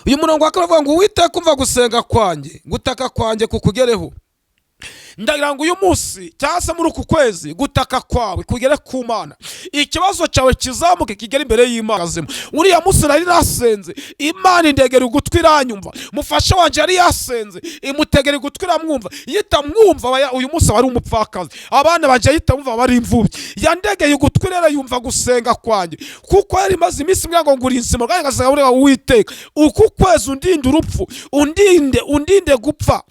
uyu murongo wa kabiri avuga ngo Uwiteka umva gusenga kwanjye gutaka kwanjye kukugereho. Ndagira ngo uyu munsi cyangwa se muri uku kwezi gutaka kwawe kugere ku Mana, ikibazo cyawe kizamuke kigere imbere y'Imana zima. Uriya munsi nari nasenze, Imana indegera ugutwi iranyumva, mufasha wanje yari yasenze imutegera ugutwi iramwumva, yita mwumva uyu munsi wari umupfakazi, abana banje yita mwumva bari imvubyi, yandegeye ugutwi rero yumva gusenga kwanjye, kuko yari maze iminsi mbwa ngo nguri insimo kandi ngasanga uri Uwiteka uku kwezi undinde urupfu, undinde gupfa,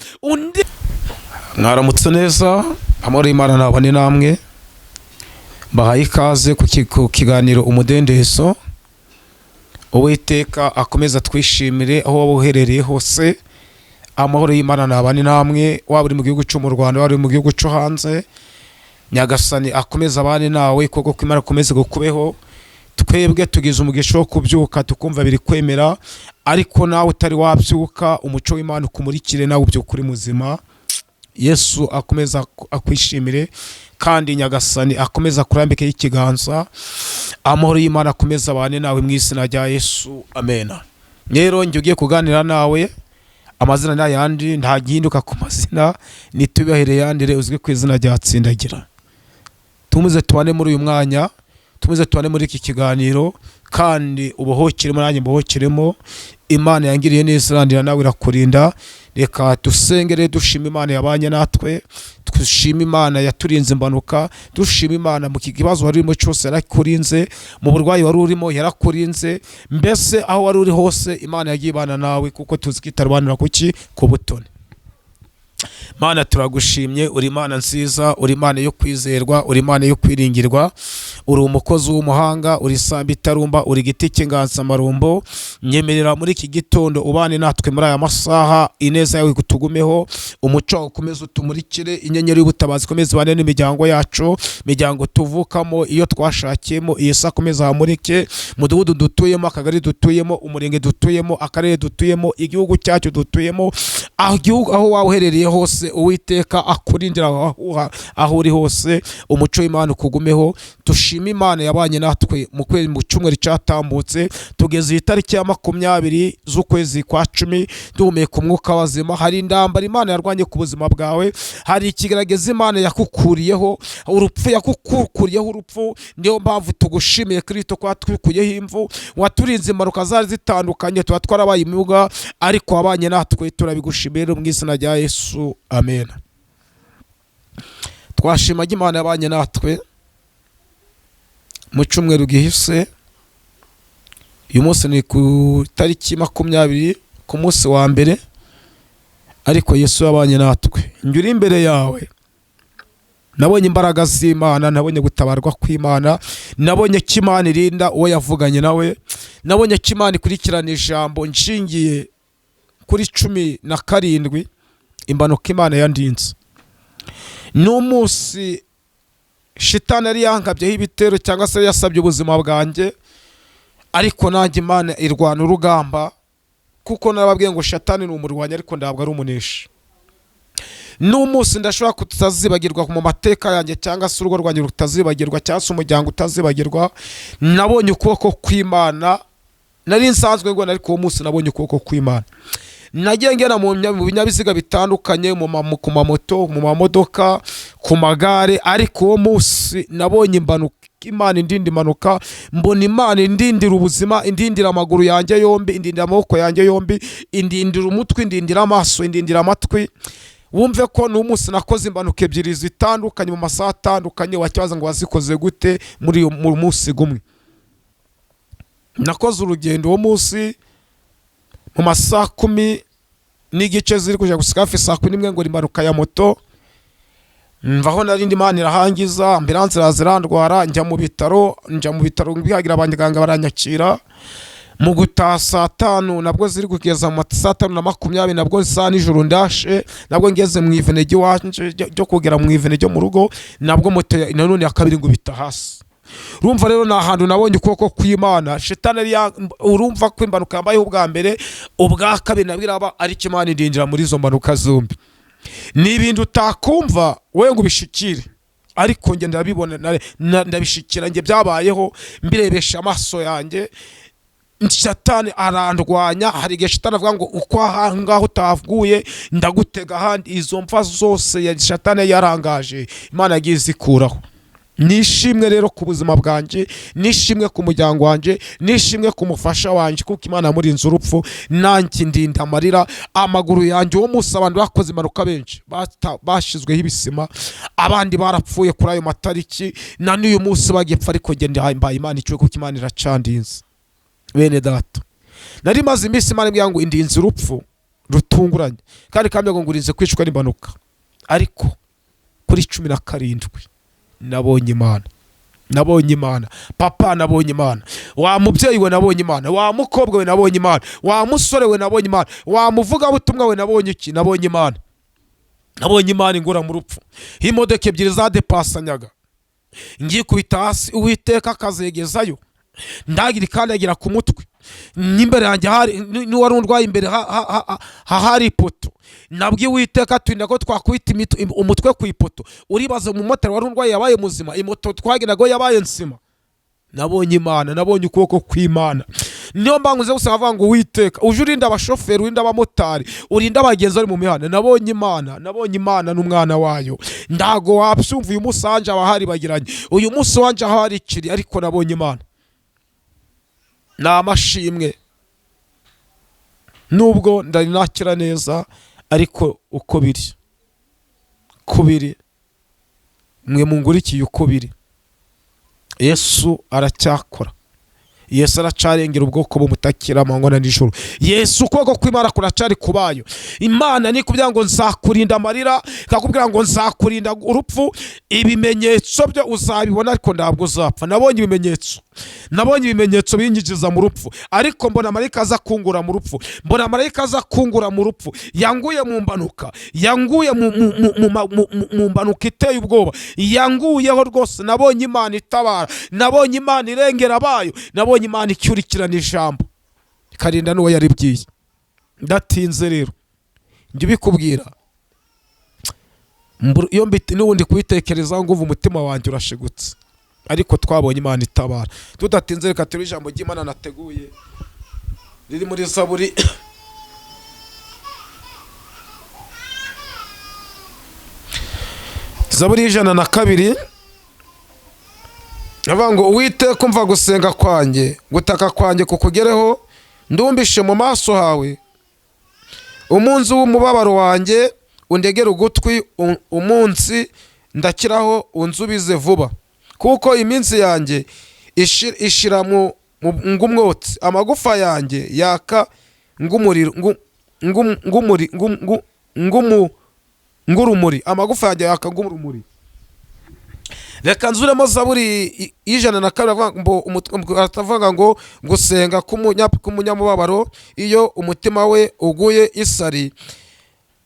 Mwaramutse neza, amahoro y'Imana nabane namwe. Bahaye ikaze ku kiganiro umudendezo. Uwiteka akomeza twishimire aho waba uherereye hose. Amahoro y'Imana nabane namwe, waba uri mu gihugu cyo mu Rwanda, waba uri mu gihugu cyo hanze. Nyagasani akomeza abane nawe, kuko Imana akomeze gukubeho. Twebwe tugize umugisha wo kubyuka tukumva biri kwemera, ariko nawe utari wabyuka umuco w'Imana ukumurikire nawe ubyukuri muzima. Yesu akomeza akwishimire, kandi Nyagasani akomeza kurambika ikiganza. Amahoro y'Imana akomeza abane nawe mu izina rya Yesu, amena. Rero njye ugiye kuganira nawe, amazina n'ayandi nta gihinduka ku mazina, nitubahere yandire uzwi ku izina rya Tsindagira. Tumuze tubane muri uyu mwanya, tumuze tubane muri iki kiganiro, kandi ubuhokiremo nanjye mbuhokiremo. Imana yangiriye neza irandira nawe irakurinda. Reka dusengere dushima Imana yabanye natwe, dushima Imana yaturinze imbanuka, dushima Imana mu kibazo wari urimo cyose yarakurinze, mu burwayi wari urimo yarakurinze, mbese aho wari uri hose Imana yagiye ibana nawe, kuko tuzi ko itarobanura kuki ku butoni. Mana turagushimye, uri Imana nziza, uri Imana yo kwizerwa, uri Imana yo kwiringirwa, uri umukozi w'umuhanga, uri Sambi itarumba, uri giti cy'inganzamarumbo. Nyemerera muri iki gitondo ubane natwe muri aya masaha, ineza yawe kutugumeho, umuco ukomeze utumurikire, inyenyeri y'ubutabazi ikomeze ibane n'imiryango yacu, imiryango tuvukamo, iyo twashakiyemo, Yesu akomeze ahamurike, mudugudu dutuyemo, akagari dutuyemo, umurenge dutuyemo, akarere dutuyemo, igihugu cyacu dutuyemo, aho wawuherereye hose Uwiteka akurindira aho uri hose, umuco w'Imana ukugumeho. Tushima Imana yabanye natwe mu cyumweru cyatambutse, tugeze itariki ya 20 z'ukwezi kwa 10 duhumeka umwuka wazima. Hari indambara Imana yarwanye ku buzima bwawe, hari ikigaragaza Imana yakukuriyeho urupfu, yakukuriyeho urupfu. Niyo mpamvu tugushimiye Kristo kwa twikuyeho imvu, waturinze impanuka zari zitandukanye, tuba twarabaye imibuga, ariko wabanye natwe, turabigushimiye mu izina rya Yesu, amen. Twashima Imana yabanye natwe mu cyumweru gihise. Uyu munsi ni ku tariki 20 ku munsi wa mbere, ariko Yesu yabanye natwe. Njye imbere yawe nabonye imbaraga z'Imana, nabonye gutabarwa kw'Imana, nabonye ko Imana irinda uwo yavuganye nawe, nabonye ko Imana ikurikirana ijambo nshingiye kuri 17 imbanuka Imana yandinze. N'umunsi shitani yari yankabyeho ibitero cyangwa se yasabye ubuzima bwanjye, ariko nanjye Imana irwana urugamba, kuko nababwiye ngo shitani ni umurwanya ariko ndabwo ari umunesha. N'umunsi ndashobora kutazibagirwa mu mateka yanjye, cyangwa se urugo rwanjye rutazibagirwa, cyangwa se umuryango utazibagirwa. Nabonye ukuboko kw'Imana, nari nsanzwe ngo ariko uwo munsi nabonye ukuboko kw'Imana. Nagiye ngena mu binyabiziga bitandukanye, ku mamoto, mu mamodoka, ku magare, ariko uwo munsi nabonye imbanuka Imana indindi impanuka. Mbona Imana indindira ubuzima, indindira amaguru yanjye yombi, indindira amaboko yanjye yombi, indindira umutwe, indindira amaso, indindira amatwi. Wumve ko n'umunsi nakoze imbanuka ebyiri zitandukanye mu masaha atandukanye. Wakibaza ngo wazikoze gute muri munsi gumwe? Nakoze urugendo uwo munsi mu masaha 10 n'igice ziri kujya gusika hafi saa 11 ngo imbanuka ya moto. Mvaho narindi Imana irahangiza, ambulance razirandwara, njya mu bitaro bihagira abanyaganga baranyakira. Mu gutaha saa 5 nabwo ziri kugeza mu saa 5:20 nabwo saa nijoro ndashe, nabwo ngeze mu ivene ryo kugera mu ivene ryo mu rugo, nabwo moto nanone ya kabiri ngo bita hasi. Urumva rero na hantu nabonye ukuboko kw'Imana. Shitani urumva ko imbanuka yambayeho ubwa mbere, ubwa kabiri nabwiraba ari Imana indinjira muri izo mbanuka zombi. Ni ibintu utakumva we ngo ubishikire, ariko nge ndabibona, ndabishikira, nge byabayeho mbirebesha amaso yanjye. Satani arandwanya. Hari igihe Satani avuga ngo uko ahangaho utavuye ndagutega ahandi. Izo mva zose ya Satani yarangaje Imana yagiye izikuraho. Nishimwe rero ku buzima bwanjye, nishimwe ku muryango wanjye, nishimwe ku mufasha wanjye, kuko Imana yamurinze urupfu, nanjye ndinda amarira. Amaguru yanjye uwo munsi abantu bakoze impanuka benshi bashizweho ibisima, abandi barapfuye kuri ayo matariki, na n'uyu munsi bagipfa, ariko njye ndahimbaye Imana icyo, kuko Imana iracandinze. Bene data, nari maze iminsi Imana imbwira ngo indinze urupfu rutunguranye, kandi kambwira ngo urinze kwicwa n'impanuka, ariko kuri 17 nabonye Imana. Nabonye Imana. Papa, nabonye Imana. Wa mubyeyi we nabonye Imana. Wa mukobwa we nabonye Imana. Wa musore we nabonye Imana. Wa muvuga butumwa we nabonye iki? Nabonye Imana. Nabonye Imana ingura mu rupfu. Imodoka ebyiri zadepasanyaga, ngiye kubita hasi, Uwiteka akazegezayo, ndagira ikandagira ku mutwe. N'imbere yanjye hari n'uwari undwaye imbere hari ipoto. Nabwiye Uwiteka turinda ko twakwita umutwe ku ipoto. Uribaza mu motari wari undwaye yabaye muzima, imoto twagiraga yabaye nsima. Nabonye Imana, nabonye ukuboko kw'Imana. Niyo mbanguze gusa avuga ngo Uwiteka uje urinda abashoferi, urinda abamotari, urinda abagenzi bari mu mihanda. Nabonye Imana, nabonye Imana n'umwana wayo. Ndago wabyumva uyu munsi wanje abahari bagiranye, uyu munsi wanje aho hari ikiri, ariko nabonye Imana. Namashimwe nubwo ndari nakira neza, ariko uko biri kubiri mwe mungurikiye uko biri, Yesu aracyakora. Yesu aracarengera ubwoko bumutakira amanywa na nijoro. Yesu ukuboko kw'Imana kuracari kubayo. Imana ni kugira ngo nzakurinda amarira, kakubwira ngo nzakurinda urupfu. Ibimenyetso byo uzabibona, ariko ntabwo uzapfa. Nabonye ibimenyetso, nabonye ibimenyetso binyigiza mu rupfu, ariko mbona marayika aza kungura mu rupfu. Mbona marayika aza kungura mu rupfu. Yanguye mu mbanuka, yanguye mu mbanuka iteye ubwoba, yanguyeho rwose. Nabonye Imana itabara, nabonye Imana irengera abayo, nabonye Imana icyurikirana ijambo ikarinda n'uwo yaribwiye. Ndatinze rero njye bikubwira, iyo n'ubundi kubitekereza ngo uva umutima wanjye urashigutse, ariko twabonye Imana itabara. Tudatinze reka turi ijambo ry'Imana nateguye riri muri Zaburi Zaburi 102. Avuga ngo Uwiteka umva gusenga kwanjye, gutaka kwanjye kukugereho, ndumbishe mu maso hawe. Umunsi w'umubabaro wanjye undegere ugutwi, umunsi ndakiraho unzubize vuba. Kuko iminsi yanjye ishira ngumwotsi, amagufa yanjye yaka ngumuriro, ngurumuri, amagufa yanjye yaka ngurumuri. Reka nzuremo Zaburi 102 atavuga ngo gusenga k'umunyamubabaro, iyo umutima we uguye isari,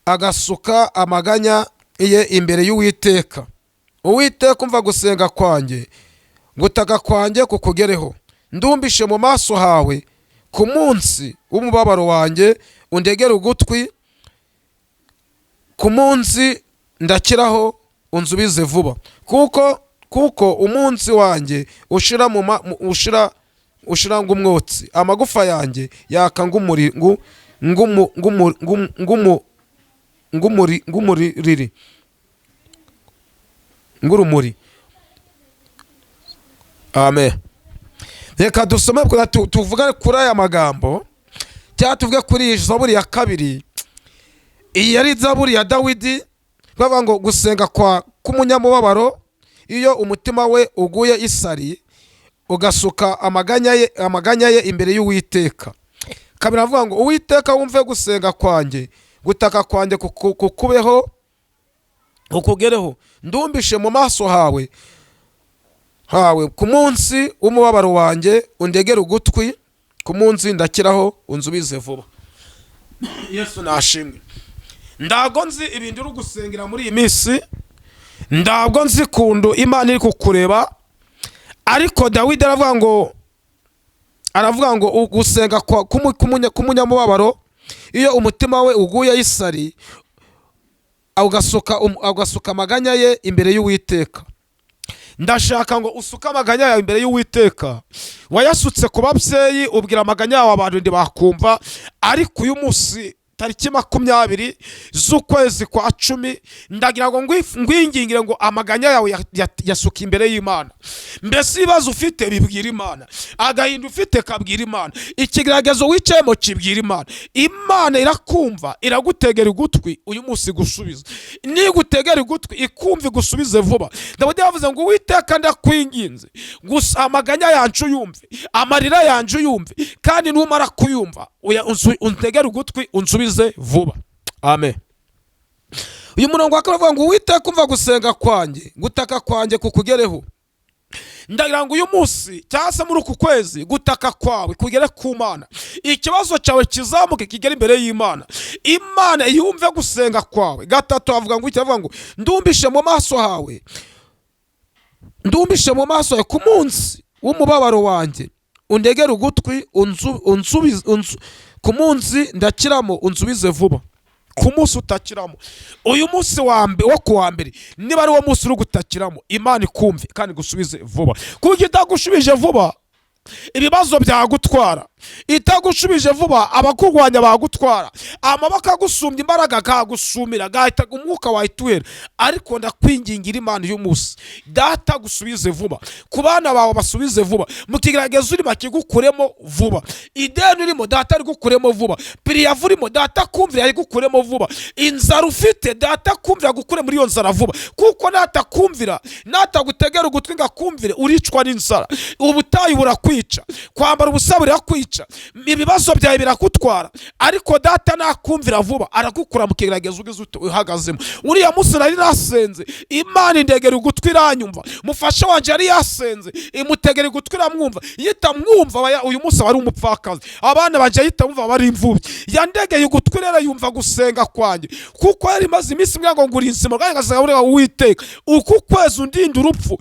agasuka amaganya ye imbere y'Uwiteka. Uwiteka umva gusenga kwanjye, gutaka kwanjye kukugereho, ndumbishe mu maso hawe. Ku munsi w'umubabaro wanjye undegere ugutwi, ku munsi ndakiraho unzubize vuba. Kuko umunsi wanjye ushira ngumwotsi, amagufa yanjye yaka ngurumuri. Amen. Reka dusome tuvuga kuri aya magambo, cyangwa tuvuge kuri iyi Zaburi ya 2. Iyi yari Zaburi ya Dawidi, bavuga ngo gusenga k'umunyamubabaro, iyo umutima we uguye isari, ugasuka amaganya ye imbere y'Uwiteka. Kabiri avuga ngo Uwiteka wumve gusenga kwanjye, gutaka kwanjye kukubeho, ukugereho, ndumbishe mu maso hawe. Ku munsi w'umubabaro wanjye undegere ugutwi, ku munsi ndakiraho unzubize vuba. Yesu nashimwe. Ndago nzi ibintu uri gusengera muri iyi minsi, ndago nzi kundu Imana iri kukureba, ariko Dawidi aravuga ngo gusenga k'umunyamubabaro, iyo umutima we uguye isari, agasuka amaganya ye imbere y'Uwiteka. ndashaka ngo usuke amaganya yawe imbere y'Uwiteka. Wayasutse ku babyeyi ubwira amaganya yawe abantu ndi bakumva, ariko uyu munsi tariki 20 z'ukwezi kwa 10 ndagira ngo ngwingingire ngo amaganya yawe yasuka imbere y'Imana. Mbese ibibazo ufite bibwira Imana, agahinda ufite kabwira Imana, ikigeragezo wicayemo kibwira Imana. Imana irakumva, iragutegera ugutwi uyu munsi gusubiza. Nigutegera ugutwi ikumva gusubize vuba. Dawidi yavuze ngo Uwiteka ndakwinginze gusa amaganya yancu yumve, amarira yancu yumve, kandi numara kuyumva untegera ugutwi unsubize vuba. Amen. Uyu murongo wakaravuga ngo Uwiteka umva gusenga kwanjye, gutaka kwanjye kukugereho. Ndagira ngo uyu munsi cyase muri uku kwezi gutaka kwawe kugere ku Mana, ikibazo cyawe kizamuke kigere imbere y'Imana. Imana yumve gusenga kwawe. Gatatu avuga ngo icyavuga ngo ndumbishe mu maso hawe, ndumbishe mu maso yawe ku munsi w'umubabaro wanjye, undegere ugutwi unsubize ku munsi ndakiramo unsubize vuba. Ku munsi utakiramo, uyu munsi wo kuwa mbere niba ari wo munsi uri gutakiramo, Imana ikumve kandi gusubize vuba. Kuko itagushubije vuba ibibazo byagutwara, itagushubije vuba abakurwanya bagutwara, amabaka agusumbya imbaraga kagusumira, gahita umwuka wahituwera. Ariko ndakwingingira Imana uyu munsi, data gusubize vuba, ku bana bawe basubize vuba, mu kigeragezo urimo kigukuremo vuba, ideni urimo data ari gukuremo vuba, piriyavu urimo data kumvira ari gukuremo vuba, inzara ufite data kumvira gukure muri iyo nzara vuba. Kuko natakumvira, natagutegera ugutwi ngakumvire, uricwa n'inzara, ubutayu burakwica, kwambara ubusa burakwica, ibibazo byawe birakutwara. Ariko data nakumvira vuba aragukura mu kigeragezo ugeze uhagazemo. Uriya munsi nari nasenze, Imana indegera ugutwi iranyumva, mufasha wanje yari yasenze imutegera ugutwi iramwumva, yita mwumva. Uyu munsi wari umupfakazi, abana banje yita mwumva bari imvubyi, yandegeye ugutwi rero yumva gusenga kwanjye. Kuko yari maze iminsi ngo nguri insima kandi ngasanga uri Uwiteka, uku kwezi undinde urupfu,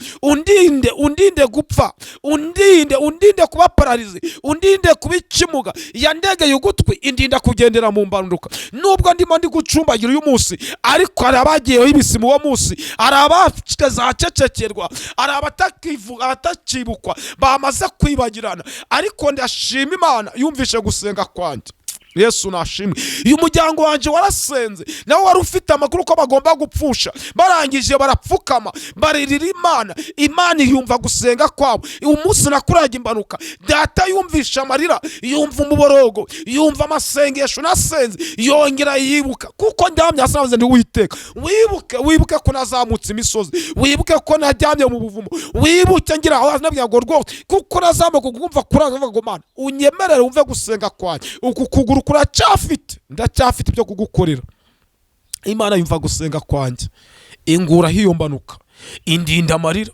undinde gupfa, undinde kuba paralize, undinde kuba ikimuga. Yandegeye ugutwi indinda kugendera mu mbanduka. Nubwo ndimo ndi gucumbagira uyu munsi, ariko hari abagiyeho ibisimu uwo munsi, hari abazacecekerwa, hari abatakibukwa, bamaze kwibagirana. Ariko ndashima Imana yumvishe gusenga kwanjye. Yesu nashimwe. Uyu muryango wanje warasenze, nawe wari ufite amakuru ko bagomba gupfusha, barangije barapfukama baririra Imana. Imana yumva gusenga kwabo. Umunsi nakuraga imbanuka, data yumvisha amarira, yumva umuborogo, yumva amasengesho nasenze, yongera yibuka. Kuko ndamye asanze ndi Uwiteka. Wibuke ko nazamutse imisozi, wibuke ko najyamye mu buvumo, wibuke ngira aho nabyago rwose, kuko nazamuka kumva kuraga ngo Mana unyemerere umve gusenga kwanjye. Ukuguru kuracyafite, ndacyafite ibyo kugukorera. Imana yumva gusenga kwanjye, ingura hiyo mbanuka, indinda amarira.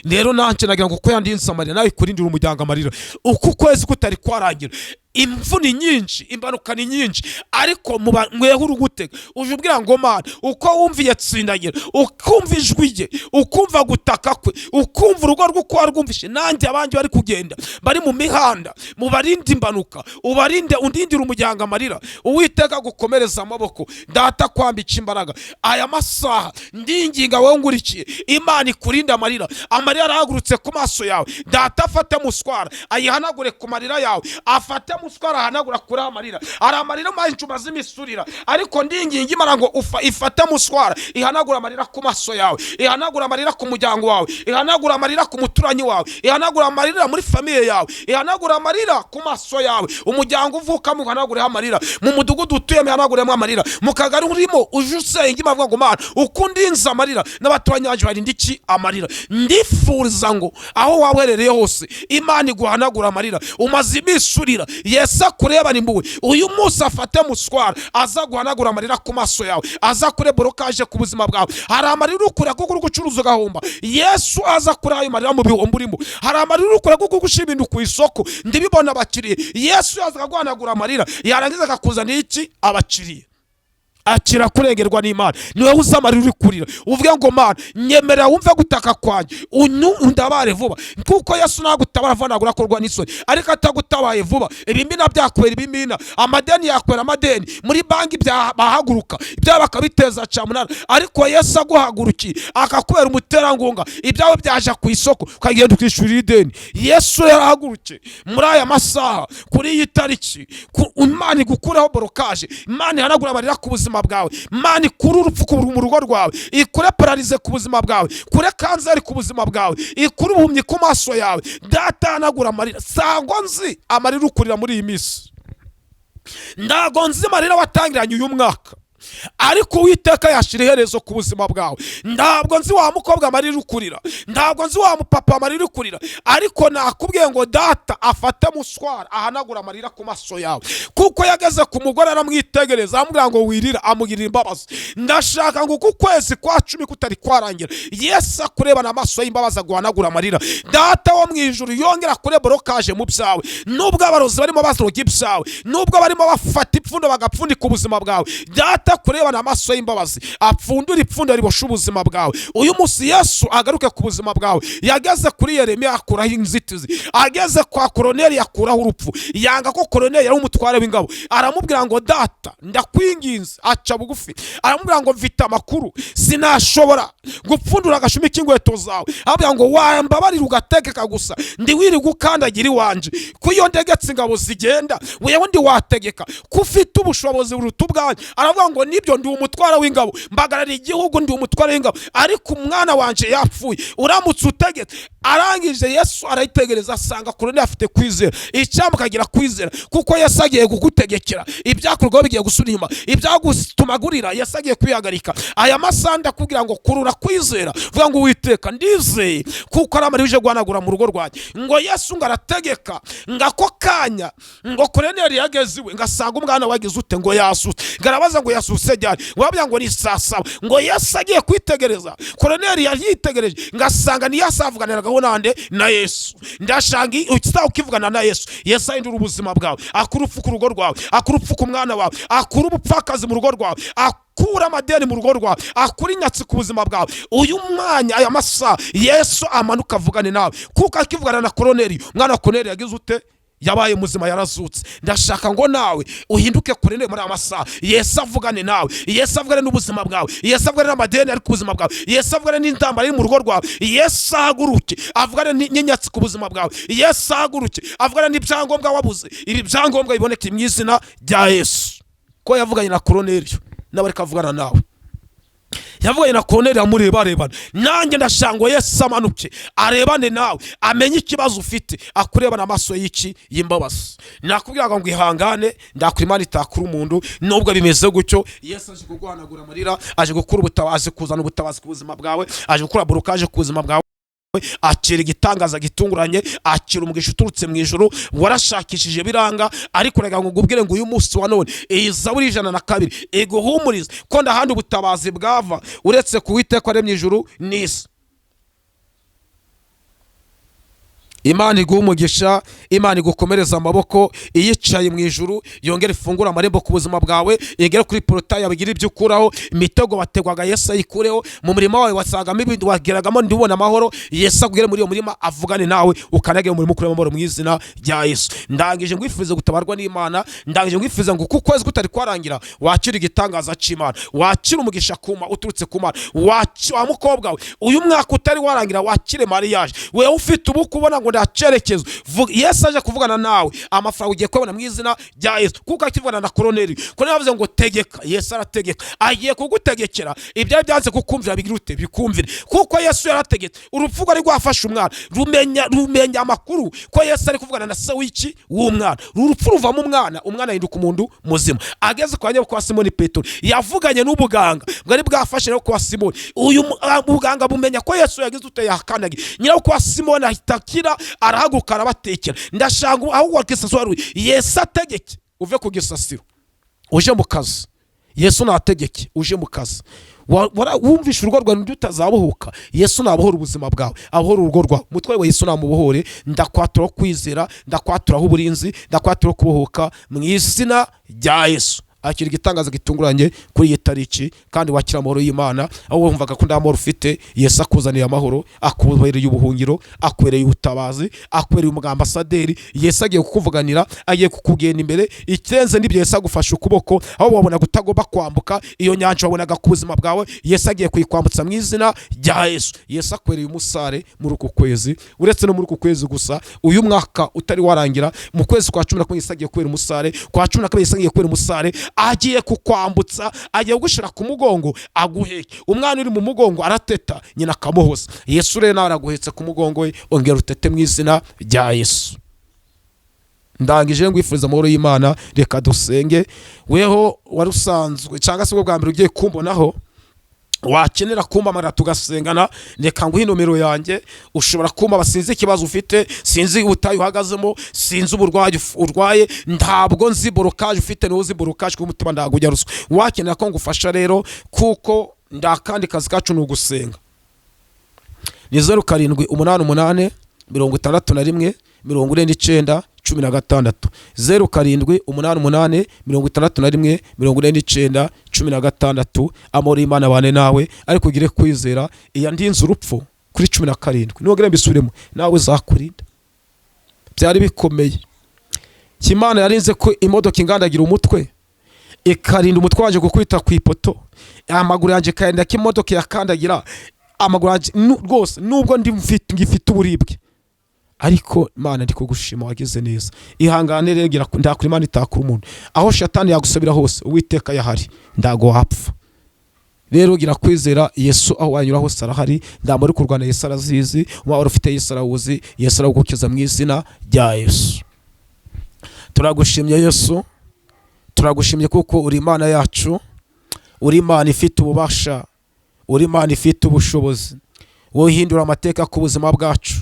Rero nanjye nagira ngo ko yandinze amarira nawe kurindira umuryango amarira. Uku kwezi kutari kwarangira, imvuni nyinshi, imbanuka ni nyinshi, ariko mweho urugutega uje ubwira ngo Mana uko wumviye tsindagira, ukumva ijwi rye, ukumva gutaka kwe, ukumva urugo rw'uko rwumvishe. Nanjye abandi bari kugenda bari mu mihanda, mu barindi imbanuka, ubarinde undindira umuryango amarira. Uwiteka gukomereza amaboko, data kwambika imbaraga. Aya masaha ndinginga wowe ngurikiye, Imana ikurinde amarira. Amarira arahagurutse ku maso yawe, data afate muswara ayihanagure ku marira yawe, afate muswara ahanagura kuri amarira. Ari amarira menshi umaze imisurira, ariko ndinginga Imana ngo ifate muswara ihanagura amarira ku maso yawe, ihanagura amarira ku muryango wawe, ihanagura amarira ku muturanyi wawe, ihanagura amarira muri famiye yawe, ihanagura amarira ku maso yawe. Umuryango uvukamo uhanagureho amarira, mu mudugudu utuyemo ihanaguremo amarira, mu kagari urimo uje usenga Imana ngo Mana uko ndinze amarira n'abaturanyi baje barinde iki amarira. Ndifuriza ngo aho wawerereye hose Imana iguhanagura amarira. Umaze imisurira, Yesu akureba nimbuwe, uyu munsi afate muswara aza guhanagura amarira ku maso yawe, aza kure borokaje ku buzima bwawe. Hari amarira ukura kuko uri gucuruza ugahomba, Yesu aza kuri ayo marira mu bihombo urimo. Hari amarira ukura kuko gushira ibintu ku isoko ndibibona abakiriye, Yesu yaza guhanagura amarira, yarangiza akakuzanira iki abakiriye. akira kurengerwa n'Imana. Niwe uzi amarira uri kurira, uvuge ngo Mana nyemerera wumve gutaka kwanjye undabare vuba, kuko Yesu nagutabara avanagura akorwa n'isoni, ariko atagutabaye vuba ibimina byakwera ibimina, amadeni yakwera amadeni, muri banki bahaguruka ibyawe bakabiteza camunara, ariko Yesu aguhagurukiye akakubera umuterangunga, ibyawe byaje ku isoko ukagenda ukishyurira ideni. Yesu yarahagurukiye muri aya masaha, kuri iyi tariki, Imana igukureho borokaje, Imana ihanagura amarira ku buzima bwawe, Imana ikure urupfu mu rugo rwawe, ikure paralize ku buzima bwawe, kure kanseri ku buzima bwawe, ikure ubuhumyi ku maso yawe. Data hanagura amarira. Sango nzi amarira ukurira muri iyi minsi, ndago nzi amarira watangiranye uyu mwaka, ariko Uwiteka yashira iherezo ku buzima bwawe. Ntabwo nzi wa mukobwa amarira ukurira, ntabwo nzi wa mupapa amarira ukurira, ariko nakubwiye ngo Data afate muswara ahanagura amarira ku maso yawe, kuko yageze ku mugore aramwitegereza amubwira ngo wirira, amugirira imbabazi. Ndashaka ngo uku kwezi kwa 10 kutari kwarangira, Yesu akurebana amaso y'imbabazi aguhanagura amarira. Data wo mu ijuru yongera kure borokaje mu byawe, nubwo abarozi barimo bazoga ibyawe, nubwo barimo bafata ipfundo bagapfundika ubuzima bwawe, Data kurebana amaso y'imbabazi apfundura ipfundo ribosha ubuzima bwawe. Uyu munsi Yesu agaruke ku buzima bwawe. Yageze kuri Yeremiya akuraho inzitizi, ageze kwa Koroneli yakuraho urupfu, yanga ko Koroneli yari umutware w'ingabo, aramubwira ngo Data ndakwinginze, aca bugufi aramubwira ngo mfite amakuru sinashobora gupfundura agashumi k'inkweto zawe, aramubwira ngo wambabarira ugategeka gusa, ndi wiri gukandagira iwanje, ko iyo ndegetse ingabo zigenda wewe ndi wategeka, ko ufite ubushobozi buruta ubwanjye. Aravuga ngo nibyo ndi umutwara w'ingabo, mbagarariye igihugu, ndi umutwara w'ingabo, ariko umwana wanje yapfuye, uramutse utegetse. Arangije Yesu arayitegereza asanga Koroneli afite kwizera, icyambu kagira kwizera, kuko Yesu agiye kugutegekera, ibyakurwaho bigiye gusubira inyuma, ibyagutumagurira Yesu agiye kwihagarika. Aya masanda kugira ngo kurura kwizera, vuga ngo Uwiteka ndizeye, kuko aramarije uje guhanagura mu rugo rwanjye. Ngo Yesu ngarategeka, ngako kanya ngo Koroneli yageze iwe, ngasanga umwana wagize ute, ngo yasutse. Ngarabaza ngo yasutse ryari, wabya ngo ni saa 7. Ngo Yesu agiye kwitegereza, Koroneli yitegereje, ngasanga ni yasavuganiraga nande na Yesu. Ndashangi ukivugana na Yesu, Yesu ahindura ubuzima bwawe, akurupfu ku rugo rwawe, akurupfu ku mwana wawe, akura ubupfakazi mu rugo rwawe, akura amadeni mu rugo rwawe, akura inyatsi ku buzima bwawe. Uyu mwanya aya masaha Yesu amanuka avugane nawe, kuko akivugana na Koroneli, umwana wa Koroneli yagize ute, yabaye muzima, yarazutse. Ndashaka ngo nawe uhinduke Koroneli muri amasaha. Yesu avugane nawe, Yesu avugane n'ubuzima bwawe, Yesu avugane n'amadeni ari ku buzima bwawe, Yesu avugane n'intambara iri mu rugo rwawe, Yesu ahaguruke avugane n'inyatsi ku buzima bwawe, Yesu ahaguruke avugane n'ibyangombwa wabuze, ibi byangombwa biboneke mu izina rya Yesu. Ko yavuganye na Koroneli nawe reka avugana nawe, yavuganye na Koroneli amurebarebana. Nanjye ndashango Yesu amanuke arebane nawe, amenye ikibazo ufite, akurebana amaso y'iki y'imbabazi. Nakubwira ngo ihangane, ndakuri Imana itakura umuntu, nubwo bimeze gutyo. Yesu aje kuguhanagura amarira, aje gukura ubutabazi, kuzana ubutabazi ku buzima bwawe, aje gukura burukaje ku buzima bwawe, akira igitangaza gitunguranye, akira umugisha uturutse mu ijuru. Warashakishije biranga, ariko rega ngo ngubwire ngo uyu munsi wa none iyi Zaburi 102 iguhumurize ko ndahandi ubutabazi bwava uretse ku Uwiteka aremye ijuru n'isi. Imana iguha umugisha, Imana igukomereza amaboko, iyicaye mu ijuru yongera ifungura amarembo ku buzima bwawe, yegere kuri portail yabigira ibyo ukuraho, imitego bategwaga Yesu ayikureho, mu murima wawe wasangamo ibindi wageragamo ndibona amahoro. Yesu agere muri iyo murima avugane nawe, ukanage mu murimo kurema amahoro mu izina rya Yesu. Ndangije ngwifuze gutabarwa n'Imana, ndangije ngwifuze ngo kuko kwezi kutari kwarangira wakira igitangaza cy'Imana, wakira umugisha kuma uturutse ku Mana, wa mukobwa we uyu mwaka utari warangira wakire mariage, wewe ufite ubukubona ngo ndacerekezo. Yesu aje kuvugana nawe, amafaranga ugiye kubona mu izina rya Yesu, kuko akivugana na Koroneli. Koroneli yavuze ngo tegeka, Yesu arategeka, agiye kugutegekera ibyo byanze kukumvira bigirute bikumvire, kuko Yesu yarategetse. Urupfu rwari rwafashe umwana, rumenya amakuru ko Yesu ari kuvugana na se w'iki w'umwana. Urupfu ruva mu mwana, umwana ahinduka umuntu muzima. Ageze kwa Simoni Petero, yavuganye n'ubuganga bwari bwafashe no kwa Simoni. Uyu buganga bumenya ko Yesu yagize ute yakanagi, nyiraho kwa Simoni ahitakira, arahaguruka arabatekera. Ndashanga aho wakisaswa ari Yesu ategeke uve ku gisasiro uje mu kazi. Yesu nategeke uje mu kazi, wumvisha urugo rwawe utazabuhuka. Yesu nabohora ubuzima bwawe, abohora urugo rwawe. Mutwe wa Yesu namubohore. Ndakwatura kwizera, ndakwatura uburinzi, ndakwatura kubohoka mu izina rya Yesu. akira igitangaza gitunguranye kuri iyi tariki kandi wakira amahoro y'Imana aho wumvaga ko nta mahoro ufite Yesu akuzaniye amahoro akubereye ubuhungiro akubereye ubutabazi akubereye umwambasaderi Yesu agiye kukuvuganira agiye kukugenda imbere ikirenze n'ibyo Yesu agufasha ukuboko aho wabona gutagomba kwambuka iyo nyanja wabonaga ku buzima bwawe Yesu agiye kuyikwambutsa mu izina rya Yesu. Yesu akwereye umusare muri uku kwezi uretse no muri uku kwezi gusa uyu mwaka utari warangira mu kwezi kwa 11 Yesu agiye kwera umusare kwa 12 Yesu agiye kwera umusare agiye kukwambutsa agiye gushira ku mugongo aguheke umwana uri mu mugongo arateta nyina akamuhoza Yesu rero nawe araguhetse ku mugongo we ongera utete mu izina rya Yesu. Ndangije ngwifuriza amahoro y'Imana reka dusenge weho warusanzwe cyangwa se bwa mbere ugiye kumbonaho wakenera kumpamara tugasengana reka nguhe nomero yanjye ushobora kumpa basinze ikibazo ufite sinzi ubutayu uhagazemo sinzi uburwayi urwaye ntabwo nzi borokaje ufite n'uzi borokaje ku mutima ndagujya ruswa wakenera ko ngufasha rero kuko ndakandi kazi kacu n'ugusenga ni 0788 61 49 16 0788 61 49 16 amahoro y'Imana bane nawe ariko ugire kwizera iya ndinze urupfu kuri 17 nogere mbisubiremo nawe zakurinda byari bikomeye Imana yarinze ko imodoka ingandagira umutwe ikarinda umutwe waje gukwita ku ipoto amaguru yanje kaenda ko imodoka yakandagira amaguru yanje rwose nubwo ndi ngifite uburibwe ariko Imana ndi kugushima wagize neza ihangane rero ndakuri Imana itakura umuntu aho shatani yagusabira hose Uwiteka yahari ndago hapfa rero gira kwizera Yesu aho wanyura hose arahari ndamuri kurwana Yesu arazizi umwabaro ufite Yesu arawuzi Yesu aragukiza mu izina rya Yesu. Turagushimye Yesu turagushimye kuko uri Imana yacu uri Imana ifite ububasha uri Imana ifite ubushobozi wowe hindura amateka ku buzima bwacu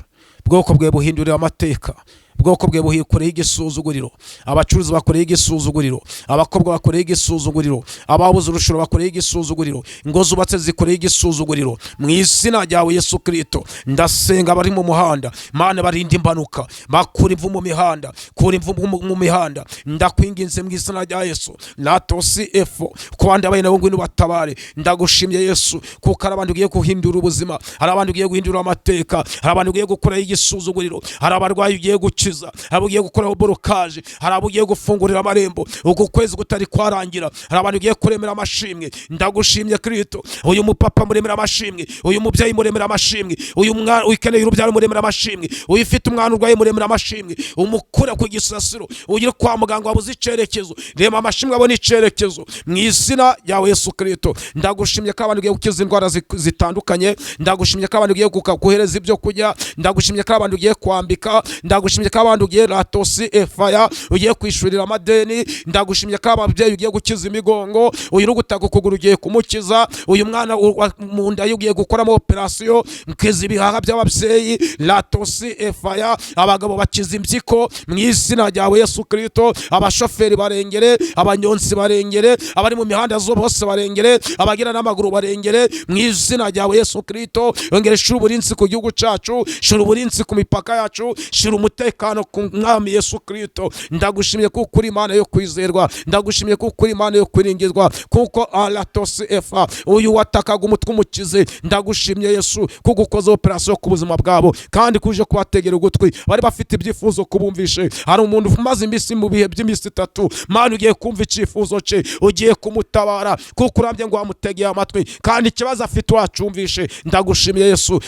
bwoko bwe buhindurira amateka bwoko bwe buhikoreye igisuzuguriro abacuruzi bakoreye igisuzuguriro abakobwa bakoreye igisuzuguriro ababuze urushuro bakoreye igisuzuguriro ingo zubatse zikoreye igisuzuguriro mu izina ryawe Yesu Kristo ndasenga bari mu muhanda Mana barinda impanuka bakura imvu mu mihanda kura imvu mu mihanda ndakwinginze mu izina rya Yesu latosi efo kwanda abaye nawe ngwino batabare ndagushimye Yesu kuko arabandi ugiye guhindura ubuzima arabandi ugiye guhindura amateka arabandi ugiye gukora igisuzuguriro arabarwaye ugiye gukiza abugiye gukora borokaje harabugiye gufungurira amarembo uko kwezi gutari kwarangira harabandi ugiye kuremera amashimwe ndagushimye Kristo uyu mupapa muremera amashimwe uyu mubyeyi muremera amashimwe uyu mwana ukeneye urubyaro muremera amashimwe uyifite umwana urwaye muremera amashimwe umukura ku gisasiro ugire kwa muganga wabuze icerekezo rema amashimwe abone icerekezo mu izina ryawe Yesu Kristo ndagushimye ko abantu ugiye gukiza indwara zitandukanye ndagushimye ko abantu ugiye guhereza ibyo kujya ndagushimye ko abantu ugiye kwambika ndagushimye ko abantu ugiye latosi efaya ugiye kwishurira amadeni ndagushimye ko ababyeyi ugiye gukiza imigongo uyu rugutaga ukuguru ugiye kumukiza uyu mwana mu nda ugiye gukoramo operation mkezi bihaha by'ababyeyi latosi efaya abagabo bakiza impyiko mu izina ryawe Yesu Kristo abashoferi barengere abanyonsi barengere abari mu mihanda zo bose barengere abagira n'amaguru barengere mu izina ryawe Yesu Kristo ongera shuru burinzi ku gihugu cacu shuru burinzi ku mipaka yacu shuru umutekano ku mwami Yesu Kristo ndagushimye kuko uri Imana yo kwizerwa ndagushimye kuko uri Imana yo kwiringizwa kuko alatosi efa uyu watakaga umutwe umukize ndagushimye Yesu kugukoza operation ku buzima bwabo kandi kuje kubategera ugutwi bari bafite ibyifuzo kubumvishe hari umuntu umaze imbisi mu bihe by'imisi 3 Mana ugiye kumva icifuzo cye ugiye kumutabara kuko urambye ngo wamutegeye amatwi kandi ikibazo afite wacumvishe ndagushimye Yesu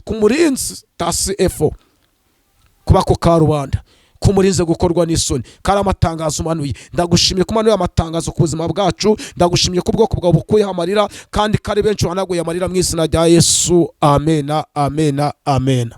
kumurinze tasi efo kuba ko karubanda kumurinze gukorwa n'isoni kara amatangazo manuye ndagushimye kumanuye amatangazo ku buzima bwacu ndagushimye ku bwoko bwawe bukuye amarira kandi kari benshi wanaguye amarira mu izina rya Yesu amena amena amena.